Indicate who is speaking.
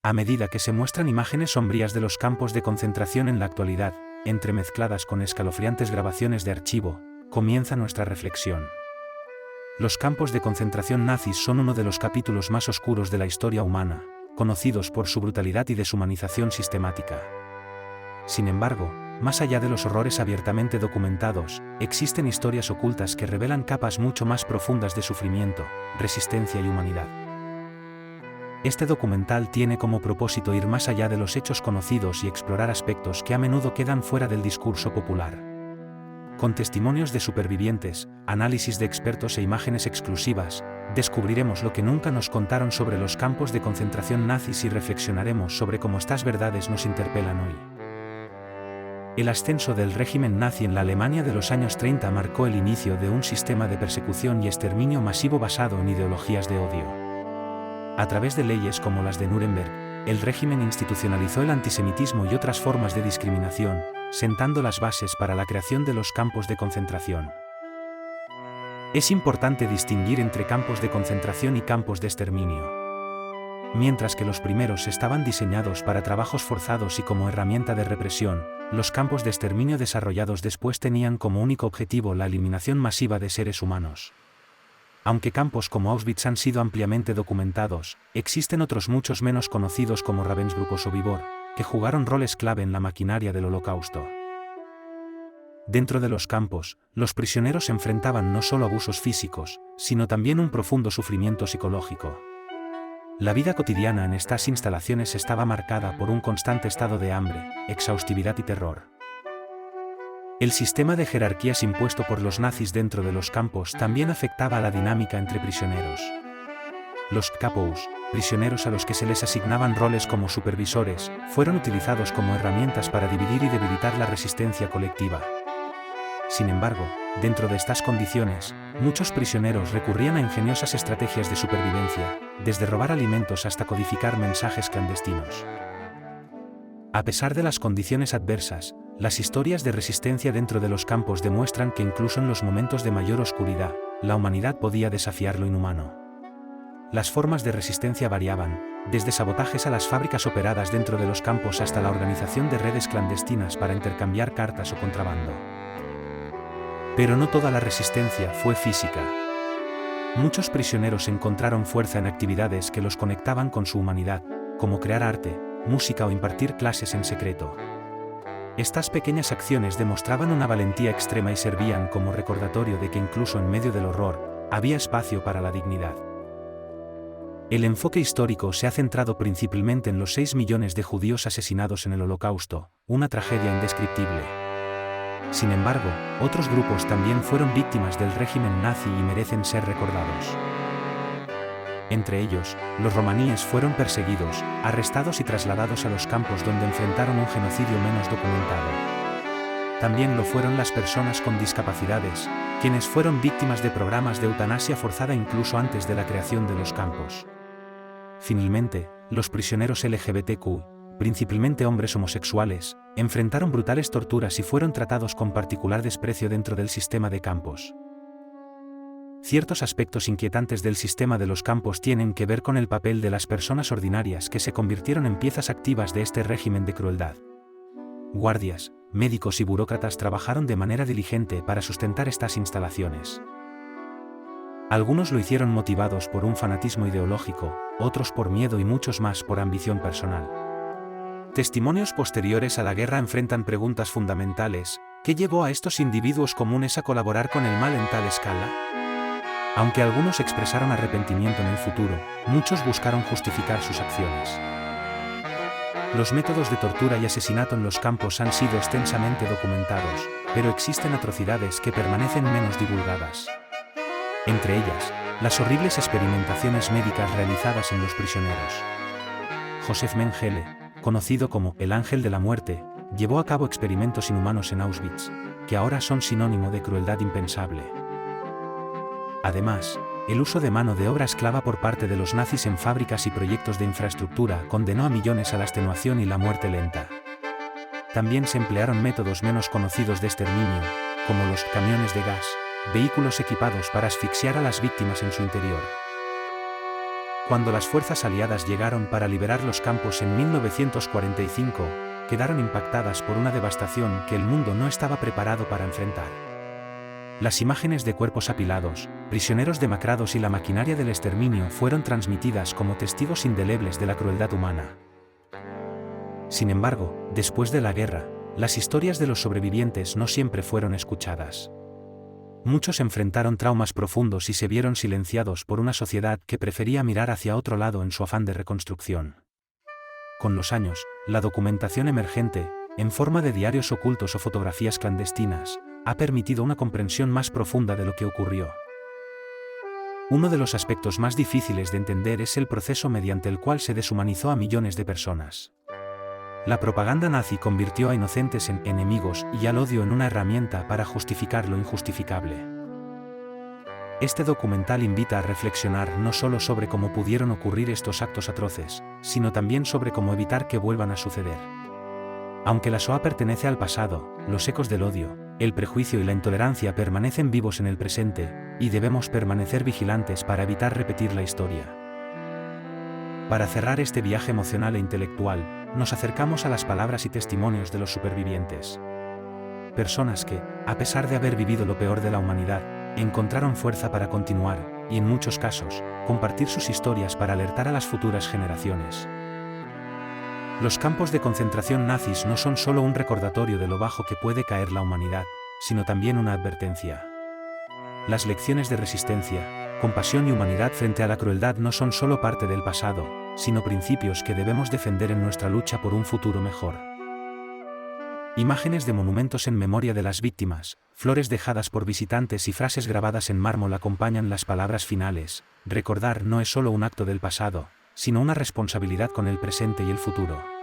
Speaker 1: A medida que se muestran imágenes sombrías de los campos de concentración en la actualidad, entremezcladas con escalofriantes grabaciones de archivo, comienza nuestra reflexión. Los campos de concentración nazis son uno de los capítulos más oscuros de la historia humana, conocidos por su brutalidad y deshumanización sistemática. Sin embargo, más allá de los horrores abiertamente documentados, existen historias ocultas que revelan capas mucho más profundas de sufrimiento, resistencia y humanidad. Este documental tiene como propósito ir más allá de los hechos conocidos y explorar aspectos que a menudo quedan fuera del discurso popular. Con testimonios de supervivientes, análisis de expertos e imágenes exclusivas, descubriremos lo que nunca nos contaron sobre los campos de concentración nazis y reflexionaremos sobre cómo estas verdades nos interpelan hoy. El ascenso del régimen nazi en la Alemania de los años 30 marcó el inicio de un sistema de persecución y exterminio masivo basado en ideologías de odio. A través de leyes como las de Nuremberg, el régimen institucionalizó el antisemitismo y otras formas de discriminación, sentando las bases para la creación de los campos de concentración. Es importante distinguir entre campos de concentración y campos de exterminio. Mientras que los primeros estaban diseñados para trabajos forzados y como herramienta de represión, los campos de exterminio desarrollados después tenían como único objetivo la eliminación masiva de seres humanos. Aunque campos como Auschwitz han sido ampliamente documentados, existen otros muchos menos conocidos como Ravensbrück o Sobibor, que jugaron roles clave en la maquinaria del Holocausto. Dentro de los campos, los prisioneros enfrentaban no solo abusos físicos, sino también un profundo sufrimiento psicológico. La vida cotidiana en estas instalaciones estaba marcada por un constante estado de hambre, exhaustividad y terror. El sistema de jerarquías impuesto por los nazis dentro de los campos también afectaba a la dinámica entre prisioneros. Los Kapos, prisioneros a los que se les asignaban roles como supervisores, fueron utilizados como herramientas para dividir y debilitar la resistencia colectiva. Sin embargo, dentro de estas condiciones, muchos prisioneros recurrían a ingeniosas estrategias de supervivencia, desde robar alimentos hasta codificar mensajes clandestinos. A pesar de las condiciones adversas, las historias de resistencia dentro de los campos demuestran que incluso en los momentos de mayor oscuridad, la humanidad podía desafiar lo inhumano. Las formas de resistencia variaban, desde sabotajes a las fábricas operadas dentro de los campos hasta la organización de redes clandestinas para intercambiar cartas o contrabando. Pero no toda la resistencia fue física. Muchos prisioneros encontraron fuerza en actividades que los conectaban con su humanidad, como crear arte, música o impartir clases en secreto. Estas pequeñas acciones demostraban una valentía extrema y servían como recordatorio de que incluso en medio del horror, había espacio para la dignidad. El enfoque histórico se ha centrado principalmente en los 6 millones de judíos asesinados en el Holocausto, una tragedia indescriptible. Sin embargo, otros grupos también fueron víctimas del régimen nazi y merecen ser recordados. Entre ellos, los romaníes fueron perseguidos, arrestados y trasladados a los campos donde enfrentaron un genocidio menos documentado. También lo fueron las personas con discapacidades, quienes fueron víctimas de programas de eutanasia forzada incluso antes de la creación de los campos. Finalmente, los prisioneros LGBTQ, principalmente hombres homosexuales, enfrentaron brutales torturas y fueron tratados con particular desprecio dentro del sistema de campos. Ciertos aspectos inquietantes del sistema de los campos tienen que ver con el papel de las personas ordinarias que se convirtieron en piezas activas de este régimen de crueldad. Guardias, médicos y burócratas trabajaron de manera diligente para sustentar estas instalaciones. Algunos lo hicieron motivados por un fanatismo ideológico, otros por miedo y muchos más por ambición personal. Testimonios posteriores a la guerra enfrentan preguntas fundamentales: ¿qué llevó a estos individuos comunes a colaborar con el mal en tal escala? Aunque algunos expresaron arrepentimiento en el futuro, muchos buscaron justificar sus acciones. Los métodos de tortura y asesinato en los campos han sido extensamente documentados, pero existen atrocidades que permanecen menos divulgadas. Entre ellas, las horribles experimentaciones médicas realizadas en los prisioneros. Josef Mengele, conocido como el Ángel de la Muerte, llevó a cabo experimentos inhumanos en Auschwitz, que ahora son sinónimo de crueldad impensable. Además, el uso de mano de obra esclava por parte de los nazis en fábricas y proyectos de infraestructura condenó a millones a la extenuación y la muerte lenta. También se emplearon métodos menos conocidos de exterminio, como los camiones de gas, vehículos equipados para asfixiar a las víctimas en su interior. Cuando las fuerzas aliadas llegaron para liberar los campos en 1945, quedaron impactadas por una devastación que el mundo no estaba preparado para enfrentar. Las imágenes de cuerpos apilados, prisioneros demacrados y la maquinaria del exterminio fueron transmitidas como testigos indelebles de la crueldad humana. Sin embargo, después de la guerra, las historias de los sobrevivientes no siempre fueron escuchadas. Muchos enfrentaron traumas profundos y se vieron silenciados por una sociedad que prefería mirar hacia otro lado en su afán de reconstrucción. Con los años, la documentación emergente, en forma de diarios ocultos o fotografías clandestinas, ha permitido una comprensión más profunda de lo que ocurrió. Uno de los aspectos más difíciles de entender es el proceso mediante el cual se deshumanizó a millones de personas. La propaganda nazi convirtió a inocentes en enemigos y al odio en una herramienta para justificar lo injustificable. Este documental invita a reflexionar no solo sobre cómo pudieron ocurrir estos actos atroces, sino también sobre cómo evitar que vuelvan a suceder. Aunque la Shoah pertenece al pasado, los ecos del odio, el prejuicio y la intolerancia permanecen vivos en el presente, y debemos permanecer vigilantes para evitar repetir la historia. Para cerrar este viaje emocional e intelectual, nos acercamos a las palabras y testimonios de los supervivientes. Personas que, a pesar de haber vivido lo peor de la humanidad, encontraron fuerza para continuar, y en muchos casos, compartir sus historias para alertar a las futuras generaciones. Los campos de concentración nazis no son solo un recordatorio de lo bajo que puede caer la humanidad, sino también una advertencia. Las lecciones de resistencia, compasión y humanidad frente a la crueldad no son solo parte del pasado, sino principios que debemos defender en nuestra lucha por un futuro mejor. Imágenes de monumentos en memoria de las víctimas, flores dejadas por visitantes y frases grabadas en mármol acompañan las palabras finales. Recordar no es solo un acto del pasado, sino una responsabilidad con el presente y el futuro.